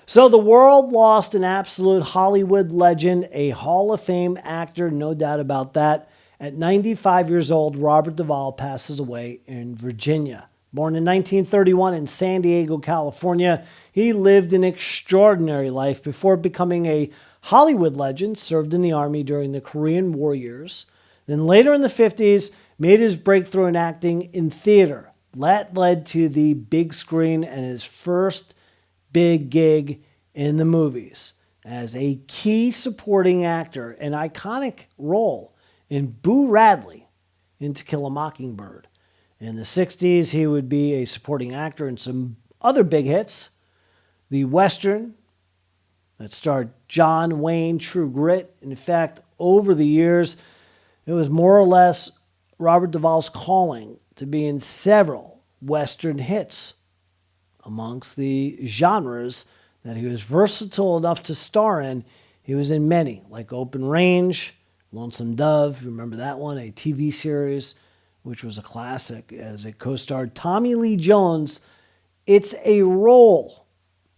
So the world lost an absolute Hollywood legend, a Hall of Fame actor, no doubt about that. At 95 years old, Robert Duvall passes away in Virginia. Born in 1931 in San Diego, California, he lived an extraordinary life before becoming a Hollywood legend, served in the Army during the Korean War years. Then later in the 50s, made his breakthrough in acting in theater. That led to the big screen and his first big gig in the movies as a key supporting actor, an iconic role in Boo Radley in To Kill a Mockingbird. In the 60s, he would be a supporting actor in some other big hits. The Western that starred John Wayne, True Grit. In fact, over the years, it was more or less Robert Duvall's calling to be in several Western hits. Amongst the genres that he was versatile enough to star in, he was in many, like Open Range, Lonesome Dove, remember that one, a TV series, which was a classic, as it co-starred Tommy Lee Jones. It's a role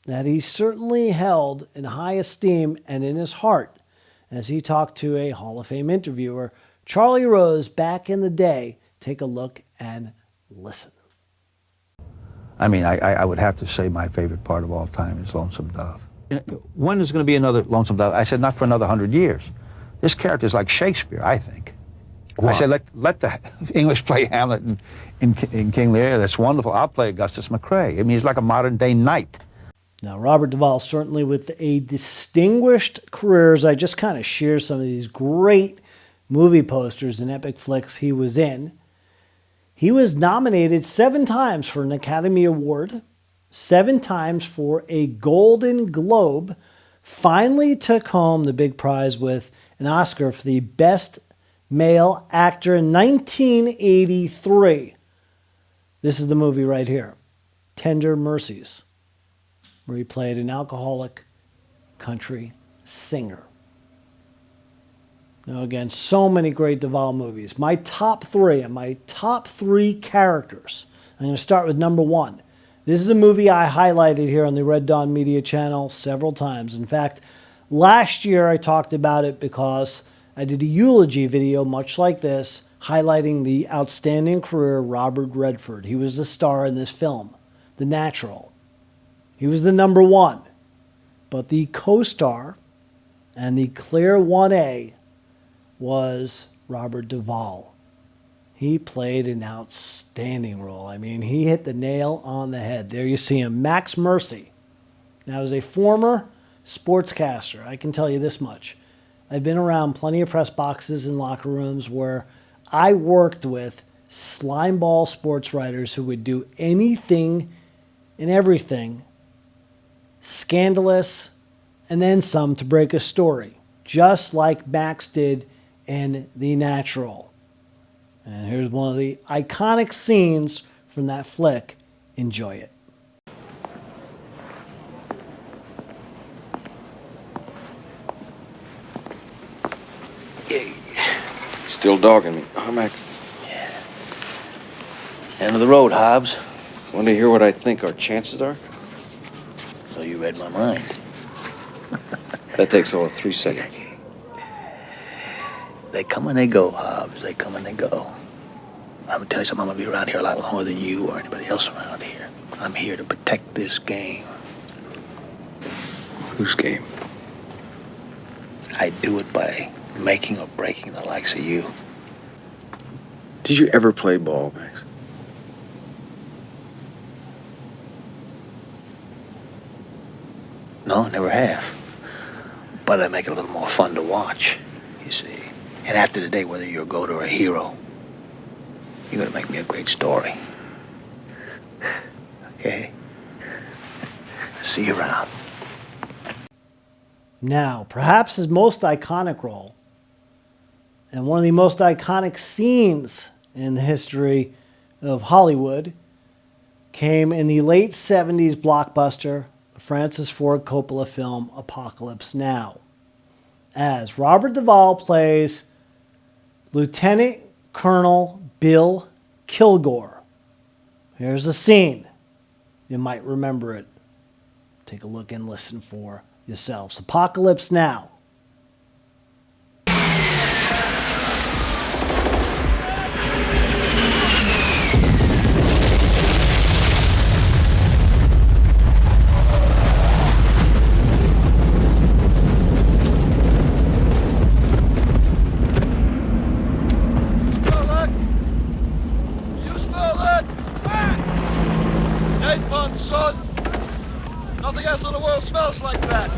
that he certainly held in high esteem and in his heart, as he talked to a Hall of Fame interviewer, Charlie Rose, back in the day. Take a look and listen. I mean, I would have to say my favorite part of all time is Lonesome Dove. When is going to be another Lonesome Dove? I said, not for another 100 years. This character is like Shakespeare, I think. Wow. I said, let the English play Hamlet in King Lear. That's wonderful. I'll play Augustus McCrae. I mean, he's like a modern-day knight. Now, Robert Duvall, certainly with a distinguished career, as I just kind of share some of these great movie posters and epic flicks he was in. He was nominated 7 times for an Academy Award, 7 times for a Golden Globe, finally took home the big prize with an Oscar for the Best Male Actor in 1983. This is the movie right here, Tender Mercies, where he played an alcoholic country singer. Now again, so many great Duvall movies. My top 3 and my top 3 characters. I'm going to start with number 1. This is a movie I highlighted here on the Red Dawn Media channel several times. In fact, last year I talked about it because I did a eulogy video much like this, highlighting the outstanding career of Robert Redford. He was the star in this film, The Natural. He was the number 1. But the co-star and the clear 1A was Robert Duvall. He played an outstanding role. I mean, he hit the nail on the head. There you see him, Max Mercy. Now, as a former sportscaster, I can tell you this much. I've been around plenty of press boxes and locker rooms where I worked with slimeball sports writers who would do anything and everything scandalous and then some to break a story, just like Max did in The Natural. And here's one of the iconic scenes from that flick. Enjoy it. Still dogging me, huh, Max? Yeah. End of the road, Hobbs. Want to hear what I think our chances are? So you read my mind. That takes all of 3 seconds. They come and they go, Hobbs. They come and they go. I'm gonna tell you something. I'm gonna be around here a lot longer than you or anybody else around here. I'm here to protect this game. Whose game? I do it by making or breaking the likes of you. Did you ever play ball, Max? No, never have. But I make it a little more fun to watch, you see. And after the day, whether you're a goat or a hero, you're gonna make me a great story. Okay? See you around. Now, perhaps his most iconic role, and one of the most iconic scenes in the history of Hollywood, came in the late 70s blockbuster Francis Ford Coppola film Apocalypse Now, as Robert Duvall plays Lieutenant Colonel Bill Kilgore. Here's a scene. You might remember it. Take a look and listen for yourselves. Apocalypse Now. Son, nothing else in the world smells like that.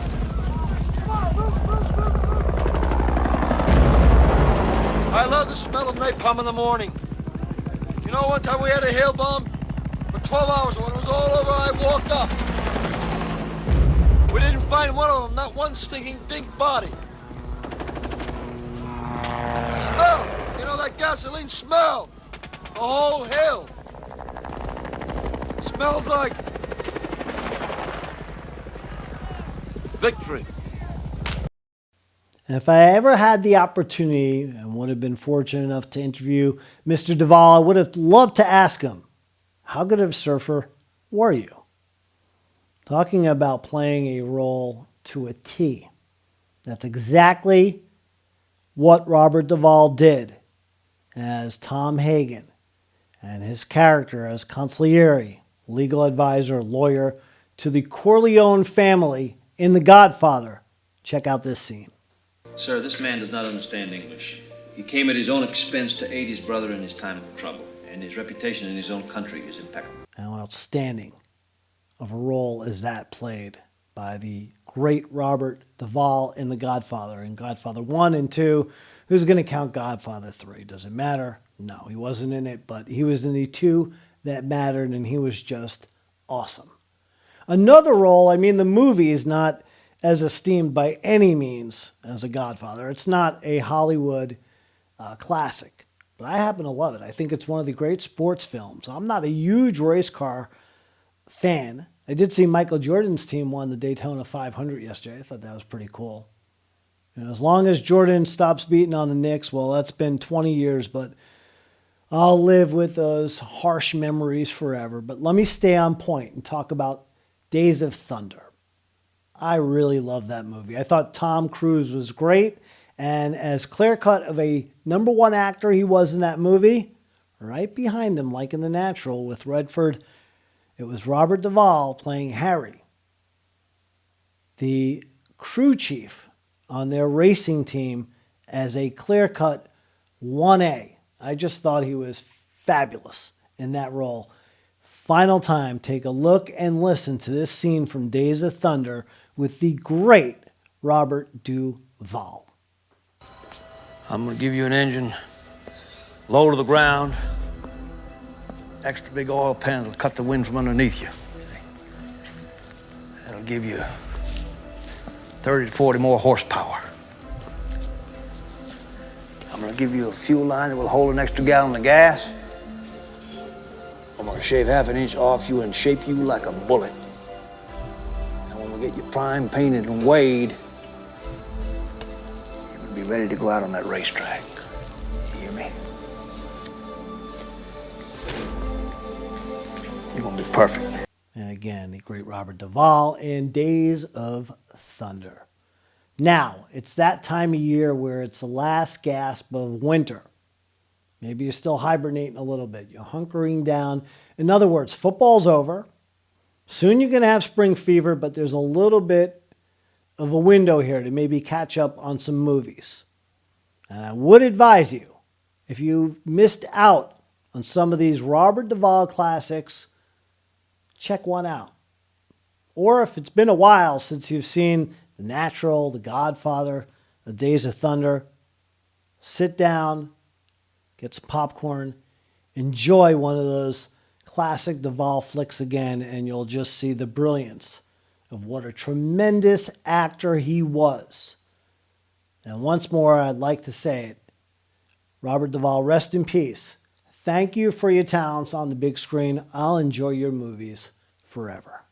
I love the smell of napalm in the morning. You know, one time we had a hail bomb for 12 hours. When it was all over, I walked up. We didn't find one of them, not one stinking dink body. The smell, you know, that gasoline smell. The whole hill. Smelled like victory. And if I ever had the opportunity and would have been fortunate enough to interview Mr. Duvall, I would have loved to ask him, how good of a surfer were you? Talking about playing a role to a T. That's exactly what Robert Duvall did as Tom Hagen and his character as consigliere, legal advisor, lawyer to the Corleone family in The Godfather. Check out this scene. Sir, this man does not understand English. He came at his own expense to aid his brother in his time of trouble, and his reputation in his own country is impeccable. How outstanding of a role is that played by the great Robert Duvall in The Godfather. In Godfather 1 and 2, who's going to count Godfather 3? Does it matter? No, he wasn't in it, but he was in the two that mattered, and he was just awesome. Another role, I mean, the movie is not as esteemed by any means as a Godfather. It's not a Hollywood classic, but I happen to love it. I think it's one of the great sports films. I'm not a huge race car fan. I did see Michael Jordan's team won the Daytona 500 yesterday. I thought that was pretty cool. You know, as long as Jordan stops beating on the Knicks, well, that's been 20 years, but I'll live with those harsh memories forever. But let me stay on point and talk about Days of Thunder. I really love that movie. I thought Tom Cruise was great, and as clear-cut of a number one actor he was in that movie, right behind him, like in The Natural with Redford, it was Robert Duvall playing Harry, the crew chief on their racing team, as a clear-cut 1A. I just thought he was fabulous in that role. Final time, take a look and listen to this scene from Days of Thunder with the great Robert Duvall. I'm gonna give you an engine, low to the ground, extra big oil pan that'll cut the wind from underneath you. That'll give you 30 to 40 more horsepower. I'm gonna give you a fuel line that will hold an extra gallon of gas. I'm gonna shave half an inch off you and shape you like a bullet. And when we get you primed, painted, and weighed, you're gonna be ready to go out on that racetrack. You hear me? You're gonna be perfect. And again, the great Robert Duvall in Days of Thunder. Now, it's that time of year where it's the last gasp of winter. Maybe you're still hibernating a little bit. You're hunkering down. In other words, football's over. Soon you're going to have spring fever, but there's a little bit of a window here to maybe catch up on some movies. And I would advise you, if you missed out on some of these Robert Duvall classics, check one out. Or if it's been a while since you've seen The Natural, The Godfather, The Days of Thunder, sit down, get some popcorn, enjoy one of those classic Duvall flicks again, and you'll just see the brilliance of what a tremendous actor he was. And once more, I'd like to say it. Robert Duvall, rest in peace. Thank you for your talents on the big screen. I'll enjoy your movies forever.